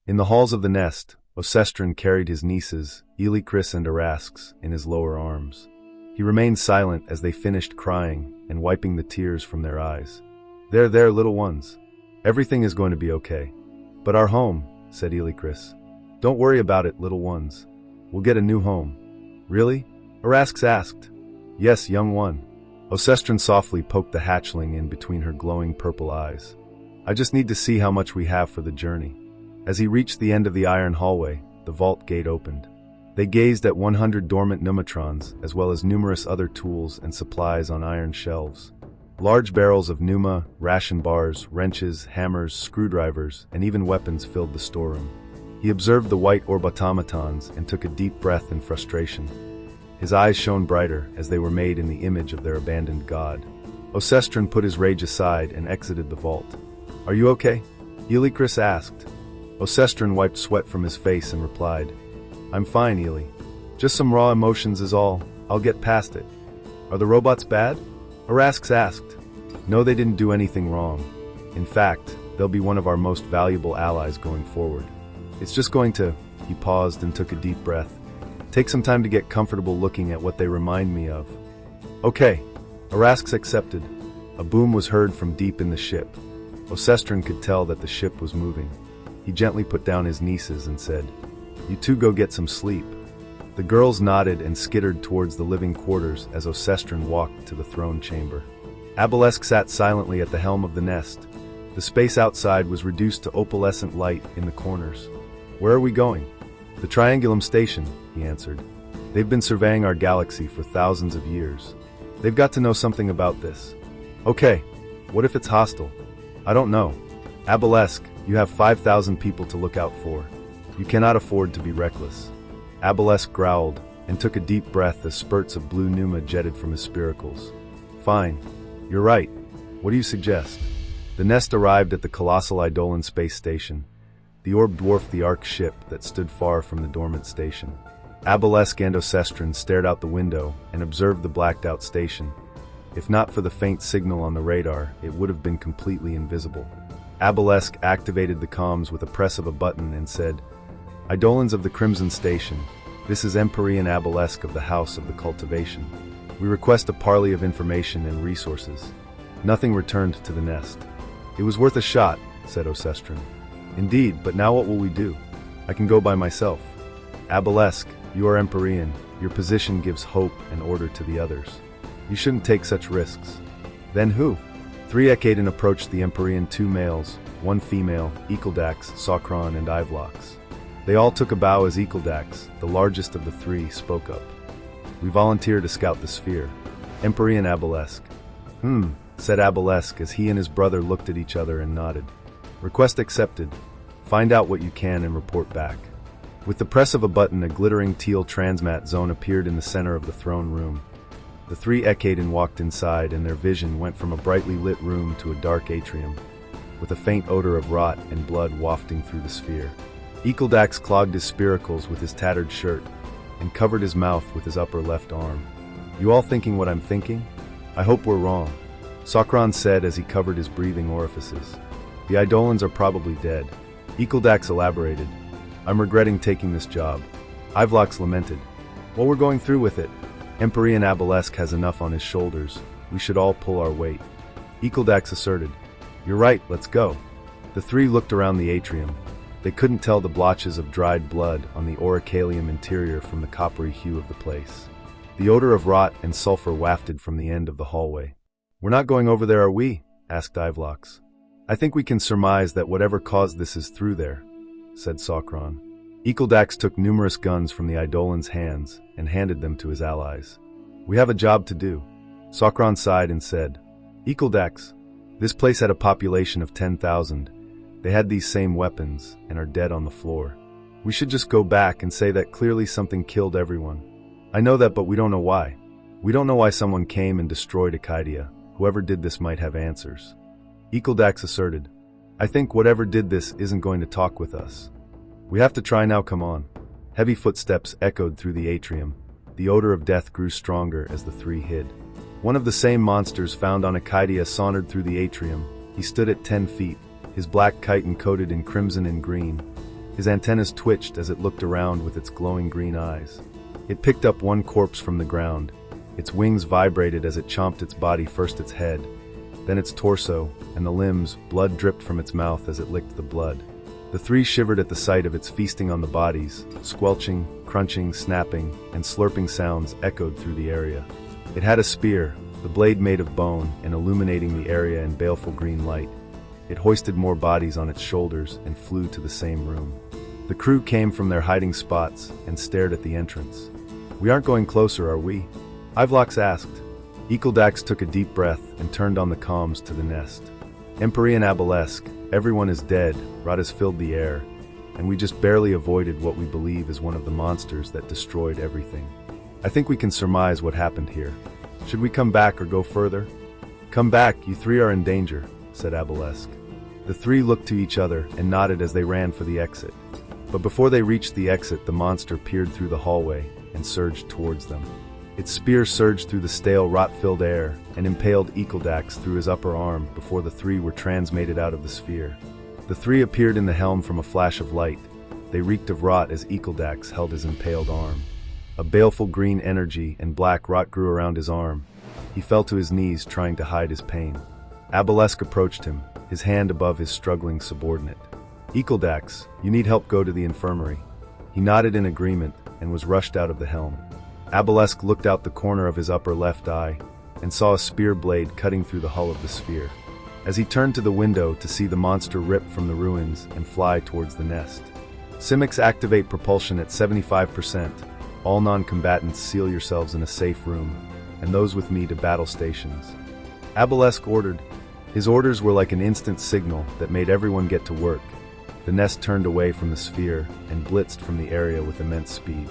In the halls of the nest, Ocestron carried his nieces, Elicris and Erasks, in his lower arms. He remained silent as they finished crying and wiping the tears from their eyes. There, little ones. Everything is going to be okay. But our home, said Elicris. Don't worry about it, little ones. We'll get a new home. Really? Erasks asked. Yes, young one. Ocestron softly poked the hatchling in between her glowing purple eyes. I just need to see how much we have for the journey. As he reached the end of the iron hallway, the vault gate opened. They gazed at 100 dormant pneumatrons, as well as numerous other tools and supplies on iron shelves. Large barrels of pneuma, ration bars, wrenches, hammers, screwdrivers, and even weapons filled the storeroom. He observed the white orb-automatons and took a deep breath in frustration. His eyes shone brighter as they were made in the image of their abandoned god. Ocestron put his rage aside and exited the vault. Are you okay? Elicris asked. Ocestron wiped sweat from his face and replied, I'm fine, Ely. Just some raw emotions is all. I'll get past it. Are the robots bad? Erasks asked. No, they didn't do anything wrong. In fact, they'll be one of our most valuable allies going forward. It's just going to, he paused and took a deep breath, take some time to get comfortable looking at what they remind me of. Okay, Erasks accepted. A boom was heard from deep in the ship. Ocestron could tell that the ship was moving. He gently put down his nieces and said, You two go get some sleep. The girls nodded and skittered towards the living quarters as Ocestron walked to the throne chamber. Abelesque sat silently at the helm of the nest. The space outside was reduced to opalescent light in the corners. Where are we going? The Triangulum Station, he answered. They've been surveying our galaxy for thousands of years. They've got to know something about this. Okay, what if it's hostile? I don't know. Abelesque, you have 5,000 people to look out for. You cannot afford to be reckless. Abelesque growled and took a deep breath as spurts of blue pneuma jetted from his spiracles. Fine. You're right. What do you suggest? The nest arrived at the colossal Eidolon space station. The orb dwarfed the Ark ship that stood far from the dormant station. Abelesque and Ocestron stared out the window and observed the blacked-out station. If not for the faint signal on the radar, it would have been completely invisible. Abelesque activated the comms with a press of a button and said, Eidolons of the Crimson Station, this is Empyrean Abelesque of the House of the Cultivation. We request a parley of information and resources. Nothing returned to the nest. It was worth a shot, said Ocestron. Indeed, but now what will we do? I can go by myself. Abelesque, you are Empyrean. Your position gives hope and order to the others. You shouldn't take such risks. Then who? 3 Ecaidin approached the Empyrean, 2 males, 1 female, Eicheldax, Socron, and Ivlox. They all took a bow as Eicheldax, the largest of the 3, spoke up. We volunteer to scout the sphere. Empyrean Abelesque. Said Abelesque as he and his brother looked at each other and nodded. Request accepted. Find out what you can and report back. With the press of a button, a glittering teal transmat zone appeared in the center of the throne room. The 3 Ecaidin walked inside, and their vision went from a brightly lit room to a dark atrium, with a faint odor of rot and blood wafting through the sphere. Eicheldax clogged his spiracles with his tattered shirt, and covered his mouth with his upper left arm. You all thinking what I'm thinking? I hope we're wrong. Socron said as he covered his breathing orifices. The Eidolons are probably dead. Eicheldax elaborated. I'm regretting taking this job. Ivlox lamented. Well, we're going through with it. Empyrean Abelesque has enough on his shoulders. We should all pull our weight. Eicheldax asserted. You're right, let's go. The 3 looked around the atrium. They couldn't tell the blotches of dried blood on the orichalcum interior from the coppery hue of the place. The odor of rot and sulfur wafted from the end of the hallway. We're not going over there, are we? Asked Ivlox. I think we can surmise that whatever caused this is through there, said Socron. Eicheldax took numerous guns from the Eidolons' hands and handed them to his allies. We have a job to do. Socron sighed and said, Eicheldax, this place had a population of 10,000. They had these same weapons and are dead on the floor. We should just go back and say that clearly something killed everyone. I know that, but we don't know why. We don't know why someone came and destroyed Ecaidin. Whoever did this might have answers. Eicheldax asserted, I think whatever did this isn't going to talk with us. We have to try now, come on. Heavy footsteps echoed through the atrium. The odor of death grew stronger as the 3 hid. One of the same monsters found on Ecaidin sauntered through the atrium. He stood at 10 feet, his black chitin coated in crimson and green. His antennas twitched as it looked around with its glowing green eyes. It picked up one corpse from the ground. Its wings vibrated as it chomped its body, first its head, then its torso, and the limbs. Blood dripped from its mouth as it licked the blood. The three shivered at the sight of its feasting on the bodies. Squelching, crunching, snapping, and slurping sounds echoed through the area. It had a spear, the blade made of bone and illuminating the area in baleful green light. It hoisted more bodies on its shoulders and flew to the same room. The crew came from their hiding spots and stared at the entrance. "We aren't going closer, are we?" Ivlox asked. Eicheldax took a deep breath and turned on the comms to the nest. "Empyrean Abolesque, everyone is dead, rot has filled the air, and we just barely avoided what we believe is one of the monsters that destroyed everything. I think we can surmise what happened here. Should we come back or go further?" "Come back, you three are in danger," said Abolesque. The three looked to each other and nodded as they ran for the exit. But before they reached the exit, the monster peered through the hallway and surged towards them. Its spear surged through the stale, rot-filled air and impaled Eicheldax through his upper arm before the three were transmated out of the sphere. The three appeared in the helm from a flash of light. They reeked of rot as Eicheldax held his impaled arm. A baleful green energy and black rot grew around his arm. He fell to his knees, trying to hide his pain. Abolesque approached him, his hand above his struggling subordinate. "Eicheldax, you need help, go to the infirmary." He nodded in agreement and was rushed out of the helm. Abolesque looked out the corner of his upper left eye and saw a spear blade cutting through the hull of the sphere. As he turned to the window to see the monster rip from the ruins and fly towards the nest. "Simics, activate propulsion at 75%. All non-combatants seal yourselves in a safe room, and those with me to battle stations." Abolesque ordered. His orders were like an instant signal that made everyone get to work. The nest turned away from the sphere and blitzed from the area with immense speed.